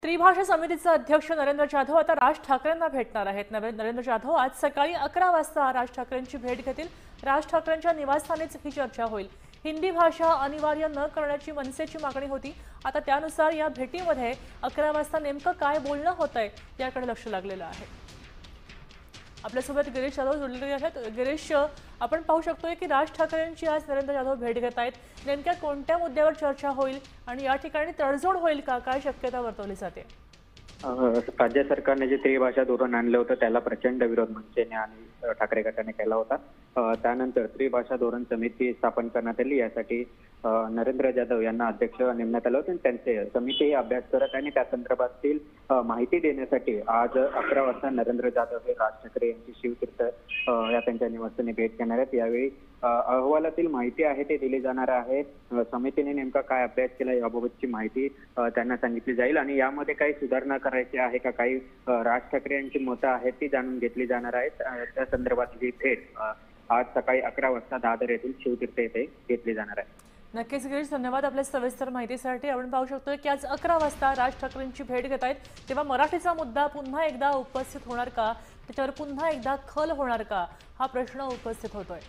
त्रिभाषा समितीचे अध्यक्ष नरेंद्र जाधव आता राज ठाकरेंना भेटणार आहेत। नरेंद्र जाधव आज सकाळी 11 वाजता राज ठाकरेंची भेट घेतील। राज ठाकरेंच्या निवासस्थानीच ही चर्चा होईल। हिंदी भाषा अनिवार्य न करण्याची मनसेची मागणी होती। आता त्यानुसार या भेटीमध्ये 11 वाजता नेमकं काय बोलणं होतंय याकडे लक्ष लागलेलं आहे। आपल्यासोबत गिरीश जाधव जोडलेले आहेत। गिरीश, आपण पाहू शकतोय की राज ठाकरेंची आज नरेंद्र जाधव भेट घेत आहेत। नेमक्या कोणत्या मुद्द्यावर चर्चा होईल आणि या ठिकाणी तडजोड होईल का, काय शक्यता वर्तवली जाते? राज्य सरकारने जे त्रिभाषा धोरण आणलं होतं त्याला प्रचंड विरोध मनसेने आणि ठाकरे गटाने केला होता। त्यानंतर त्रिभाषा धोरण समिती स्थापन करण्यात आली। यासाठी नरेंद्र जाधव यांना अध्यक्ष नेमण्यात आलं होतं। त्यांचे समिती अभ्यास करत आणि त्या संदर्भातील माहिती देण्यासाठी आज 11 वाजता नरेंद्र जाधव हे राज ठाकरे यांची शिवतीर्थ या त्यांच्या निवासस्थानी भेट घेणार आहेत। यावेळी अहवालातील माहिती आहे ते दिली जाणार आहे। समितीने नेमका काय अभ्यास केला याबाबतची माहिती त्यांना सांगितली जाईल आणि यामध्ये काही सुधारणा करायची आहे का, काही राज ठाकरे यांची मतं आहेत ती जाणून घेतली जाणार आहेत। त्या संदर्भातली भेट आज सकाळी 11 वाजता दादर येथील शिवतीर्थ येथे घेतली जाणार आहे। नक्कीच गिरीश, धन्यवाद आपल्या सविस्तर माहितीसाठी। आपण पाहू शकतोय की आज 11 वाजता राज ठाकरेंची भेट घेत आहेत, तेव्हा मराठीचा मुद्दा पुन्हा एकदा उपस्थित होणार का, त्याच्यावर पुन्हा एकदा खल होणार का, हा प्रश्न उपस्थित होतोय।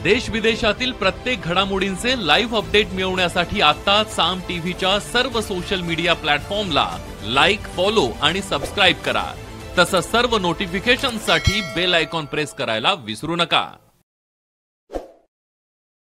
देश विदेशातील प्रत्येक घडामोडींचे लाईव्ह अपडेट मिळवण्यासाठी आता साम टीव्हीच्या सर्व सोशल मीडिया प्लॅटफॉर्मला लाईक, फॉलो आणि सबस्क्राईब करा। तसंच सर्व नोटिफिकेशनसाठी बेल आयकॉन प्रेस करायला विसरू नका।